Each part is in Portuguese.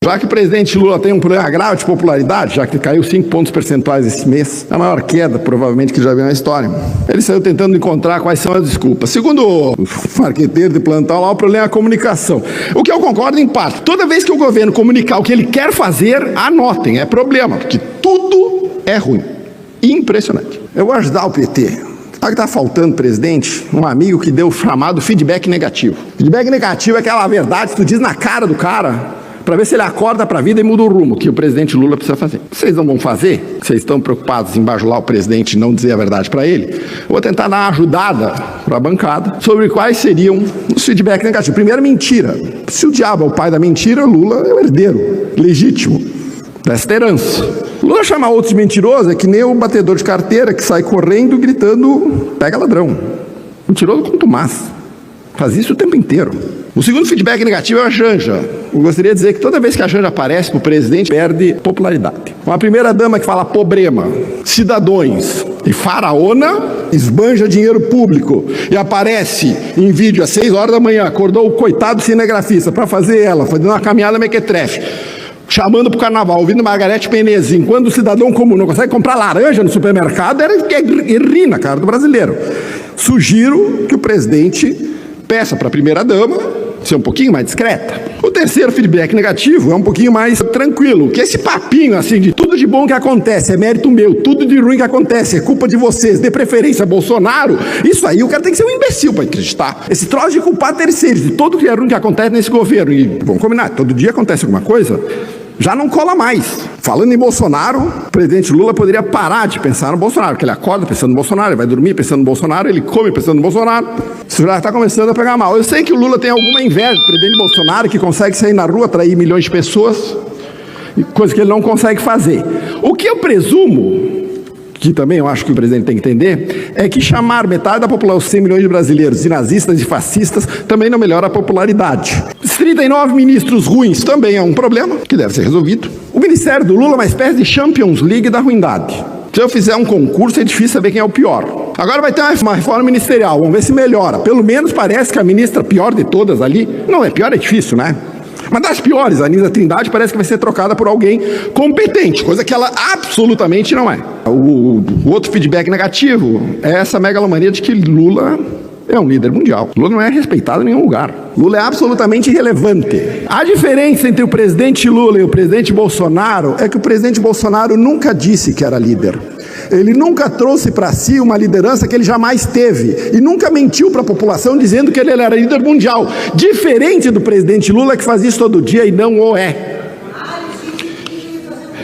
Já que o presidente Lula tem um problema grave de popularidade, já que caiu 5 pontos percentuais esse mês, a maior queda, provavelmente, que já viu na história, ele saiu tentando encontrar quais são as desculpas. Segundo o marqueteiro de plantão lá, o problema é a comunicação. O que eu concordo em parte. Toda vez que o governo comunicar o que ele quer fazer, anotem, é problema, porque tudo é ruim. Impressionante. Eu vou ajudar o PT. Sabe o que está faltando, presidente? Um amigo que deu o chamado feedback negativo. Feedback negativo é aquela verdade que tu diz na cara do cara, para ver se ele acorda para a vida e muda o rumo, que o presidente Lula precisa fazer. Vocês não vão fazer? Vocês estão preocupados em bajular o presidente e não dizer a verdade para ele? Eu vou tentar dar uma ajudada para a bancada sobre quais seriam os feedbacks negativos. Primeiro, mentira. Se o diabo é o pai da mentira, Lula é o herdeiro legítimo desta herança. Lula chamar outros de mentiroso é que nem o batedor de carteira que sai correndo gritando, pega ladrão. Mentiroso com Tomás. Faz isso o tempo inteiro. O segundo feedback negativo é a Janja. Eu gostaria de dizer que toda vez que a Janja aparece para o presidente, perde popularidade. Uma primeira dama que fala problema, cidadãos e faraona, esbanja dinheiro público e aparece em vídeo às 6 horas da manhã, acordou o coitado cinegrafista para fazer ela, fazendo uma caminhada mequetrefe, chamando para o carnaval, ouvindo Margarete Menezes, enquanto o cidadão comum não consegue comprar laranja no supermercado, ele ri na cara do brasileiro. Sugiro que o presidente peça para a primeira-dama ser um pouquinho mais discreta. O terceiro feedback negativo é um pouquinho mais tranquilo, que esse papinho assim de tudo de bom que acontece é mérito meu, tudo de ruim que acontece é culpa de vocês, de preferência Bolsonaro, isso aí o cara tem que ser um imbecil para acreditar. Esse troço de culpar terceiros de tudo que é ruim que acontece nesse governo, e vamos combinar, todo dia acontece alguma coisa, já não cola mais. Falando em Bolsonaro, o presidente Lula poderia parar de pensar no Bolsonaro, porque ele acorda pensando no Bolsonaro, ele vai dormir pensando no Bolsonaro, ele come pensando no Bolsonaro. Isso já está começando a pegar mal. Eu sei que o Lula tem alguma inveja do presidente Bolsonaro, que consegue sair na rua, atrair milhões de pessoas, coisa que ele não consegue fazer. O que eu presumo, que também eu acho que o presidente tem que entender, é que chamar metade da população, 100 milhões de brasileiros, de nazistas e fascistas, também não melhora a popularidade. Os 39 ministros ruins também é um problema, que deve ser resolvido. O ministério do Lula é uma espécie de Champions League da ruindade. Se eu fizer um concurso, é difícil saber quem é o pior. Agora vai ter uma reforma ministerial, vamos ver se melhora. Pelo menos parece que a ministra pior de todas ali, não é pior, é difícil, né? Mas das piores, a Anísia Trindade parece que vai ser trocada por alguém competente, coisa que ela absolutamente não é. O outro feedback negativo é essa megalomania de que Lula é um líder mundial. Lula não é respeitado em nenhum lugar. Lula é absolutamente irrelevante. A diferença entre o presidente Lula e o presidente Bolsonaro é que o presidente Bolsonaro nunca disse que era líder. Ele nunca trouxe para si uma liderança que ele jamais teve e nunca mentiu para a população dizendo que ele era líder mundial, diferente do presidente Lula, que faz isso todo dia e não o é.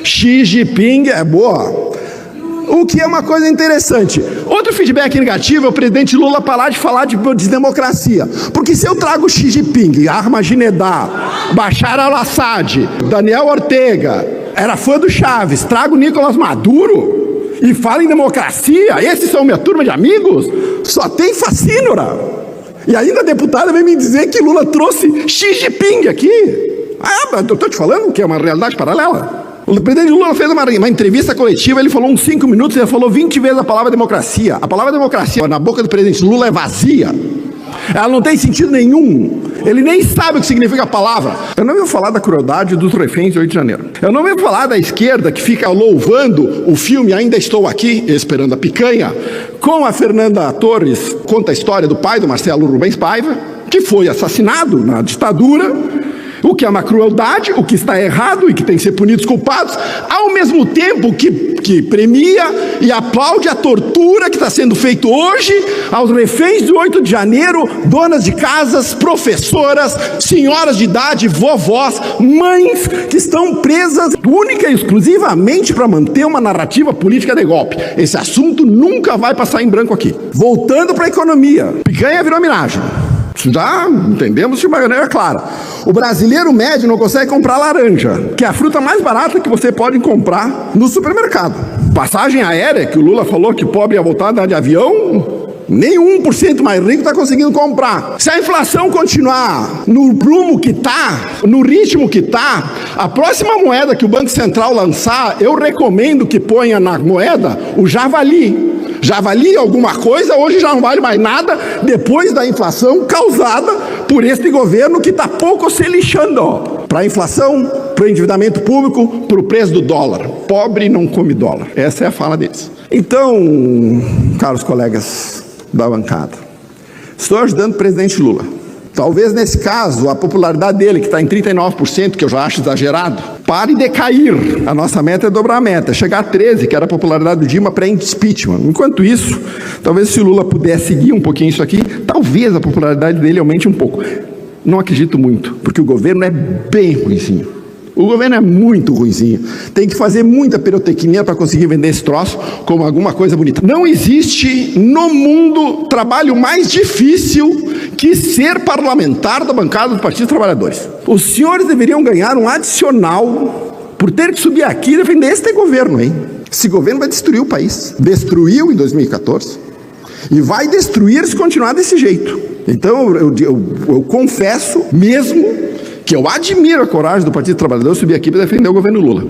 Xi Jinping é boa. O que é uma coisa interessante. Outro feedback negativo é o presidente Lula parar de falar de democracia. Porque se eu trago Xi Jinping, Ahmadinejad, Bashar al-Assad, Daniel Ortega, era fã do Chaves, trago Nicolás Maduro e fala em democracia, esses são minha turma de amigos, só tem facínora. E ainda a deputada vem me dizer que Lula trouxe Xi Jinping aqui. Ah, eu estou te falando que é uma realidade paralela. O presidente Lula fez uma entrevista coletiva, ele falou uns 5 minutos, ele falou 20 vezes a palavra democracia. A palavra democracia na boca do presidente Lula é vazia. Ela não tem sentido nenhum. Ele nem sabe o que significa a palavra. Eu não vou falar da crueldade dos reféns de 8 de janeiro. Eu não vou falar da esquerda que fica louvando o filme Ainda Estou Aqui, Esperando a Picanha, com a Fernanda Torres, conta a história do pai do Marcelo Rubens Paiva, que foi assassinado na ditadura, o que é uma crueldade, o que está errado e que tem que ser punido os culpados, ao mesmo tempo que premia e aplaude a tortura que está sendo feita hoje aos reféns de 8 de janeiro, donas de casas, professoras, senhoras de idade, vovós, mães que estão presas única e exclusivamente para manter uma narrativa política de golpe. Esse assunto nunca vai passar em branco aqui. Voltando para a economia, picanha virou homenagem. Já entendemos de maneira clara. O brasileiro médio não consegue comprar laranja, que é a fruta mais barata que você pode comprar no supermercado. Passagem aérea, que o Lula falou que pobre ia voltar a andar de avião, nem 1% mais rico está conseguindo comprar. Se a inflação continuar no rumo que está, no ritmo que está, a próxima moeda que o Banco Central lançar, eu recomendo que ponha na moeda o javali. Já valia alguma coisa, hoje já não vale mais nada, depois da inflação causada por este governo que está pouco se lixando. para a inflação, para o endividamento público, para o preço do dólar. Pobre não come dólar. Essa é a fala deles. Então, caros colegas da bancada, estou ajudando o presidente Lula. Talvez nesse caso a popularidade dele, que está em 39%, que eu já acho exagerado, pare de cair. A nossa meta é dobrar a meta, chegar a 13%, que era a popularidade do Dilma pré-impeachment. Enquanto isso, talvez se o Lula puder seguir um pouquinho isso aqui, talvez a popularidade dele aumente um pouco. Não acredito muito, porque o governo é bem ruinzinho. O governo é muito ruinzinho. Tem que fazer muita pirotecnia para conseguir vender esse troço como alguma coisa bonita. Não existe no mundo trabalho mais difícil que ser parlamentar da bancada do Partido dos Trabalhadores. Os senhores deveriam ganhar um adicional por ter que subir aqui e defender este governo, hein? Esse governo vai destruir o país. Destruiu em 2014 e vai destruir se continuar desse jeito. Então eu confesso mesmo que eu admiro a coragem do Partido dos Trabalhadores subir aqui para defender o governo Lula.